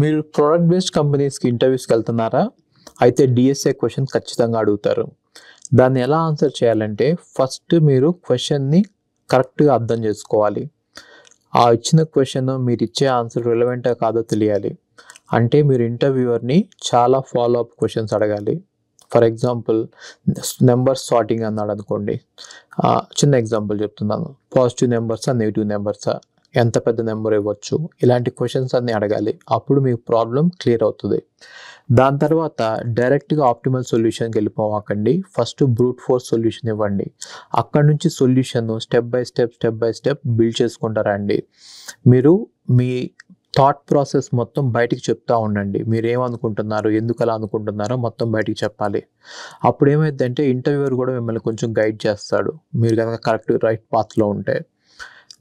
మీరు product based కంపెనీస్కి ఇంటర్వ్యూస్కి వెళ్తున్నారా? అయితే డిఎస్ఏ క్వశ్చన్ ఖచ్చితంగా అడుగుతారు. దాన్ని ఎలా ఆన్సర్ చేయాలంటే ఫస్ట్ మీరు క్వశ్చన్ని కరెక్ట్గా అర్థం చేసుకోవాలి. ఆ ఇచ్చిన క్వశ్చన్ మీరు ఇచ్చే ఆన్సర్ రిలవెంటా కాదో తెలియాలి. అంటే మీరు ఇంటర్వ్యూవర్ని చాలా ఫాలో అప్ క్వశ్చన్స్ అడగాలి. ఫర్ ఎగ్జాంపుల్ నెంబర్స్ సార్టింగ్ అన్నాడు అనుకోండి, చిన్న ఎగ్జాంపుల్ చెప్తున్నాను. పాజిటివ్ నెంబర్సా, నెగిటివ్ నెంబర్సా, ఎంత పెద్ద నెంబర్ ఇవ్వచ్చు, ఇలాంటి క్వశ్చన్స్ అన్నీ అడగాలి. అప్పుడు మీకు ప్రాబ్లం క్లియర్ అవుతుంది. దాని తర్వాత డైరెక్ట్గా ఆప్టిమల్ సొల్యూషన్కి వెళ్ళిపోవాకండి. ఫస్ట్ బ్రూట్ ఫోర్స్ సొల్యూషన్ ఇవ్వండి. అక్కడ నుంచి solution step by step build చేసుకుంటారా అండి. మీరు మీ థాట్ ప్రాసెస్ మొత్తం బయటికి చెప్తూ ఉండండి. మీరు ఏమనుకుంటున్నారు, ఎందుకు అలా అనుకుంటున్నారో మొత్తం బయటికి చెప్పాలి. అప్పుడు ఏమైందంటే ఇంటర్వ్యూవర్ కూడా మిమ్మల్ని కొంచెం గైడ్ చేస్తాడు, మీరు కనుక కరెక్ట్ రైట్ పాత్లో ఉంటే.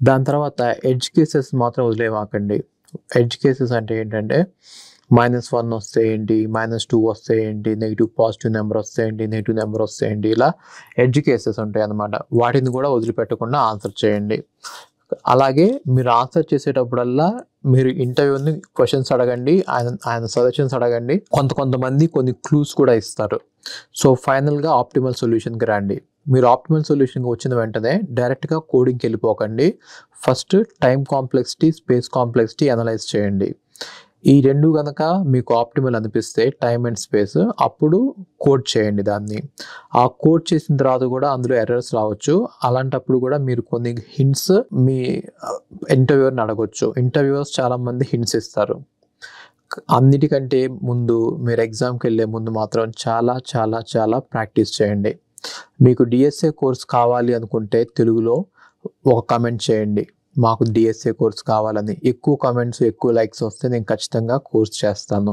దాని తర్వాత ఎడ్జ్ కేసెస్ మాత్రం వదిలేవాకండి. ఎడ్జ్ కేసెస్ అంటే ఏంటంటే -1 వస్తే ఏంటి, -2 వస్తే ఏంటి, నెగిటివ్ పాజిటివ్ నెంబర్ వస్తే ఏంటి, నెగిటివ్ నెంబర్ వస్తే ఏంటి, ఇలా ఎడ్జ్ కేసెస్ ఉంటాయి అన్నమాట. వాటిని కూడా వదిలిపెట్టకుండా ఆన్సర్ చేయండి. అలాగే మీరు ఆన్సర్ చేసేటప్పుడల్లా మీరు ఇంటర్వ్యూని క్వశ్చన్స్ అడగండి, ఆయన సజెషన్స్ అడగండి. కొంతమంది కొన్ని క్లూస్ కూడా ఇస్తారు. సో ఫైనల్గా ఆప్టిమల్ సొల్యూషన్కి రండి. మీరు ఆప్టిమల్ సొల్యూషన్కి వచ్చిన వెంటనే డైరెక్ట్గా కోడింగ్కి వెళ్ళిపోకండి. First time complexity, space complexity analyse చేయండి. ఈ రెండు కనుక మీకు ఆప్టిమల్ అనిపిస్తే, టైం అండ్ స్పేస్, అప్పుడు కోడ్ చేయండి దాన్ని. ఆ కోడ్ చేసిన తర్వాత కూడా అందులో ఎర్రర్స్ రావచ్చు. అలాంటప్పుడు కూడా మీరు కొన్ని హింట్స్ మీ ఇంటర్వ్యూవర్ని అడగొచ్చు. ఇంటర్వ్యూవర్స్ చాలామంది హింట్స్ ఇస్తారు. అన్నిటికంటే ముందు మీరు ఎగ్జామ్కి వెళ్ళే ముందు మాత్రం చాలా ప్రాక్టీస్ చేయండి. మీకు డిఎస్ఏ కోర్స్ కావాలి అనుకుంటే తెలుగులో ఒక కమెంట్ చేయండి, మాకు డిఎస్ఏ కోర్స్ కావాలని. ఎక్కువ కమెంట్స్, ఎక్కువ లైక్స్ వస్తే నేను ఖచ్చితంగా కోర్స్ చేస్తాను.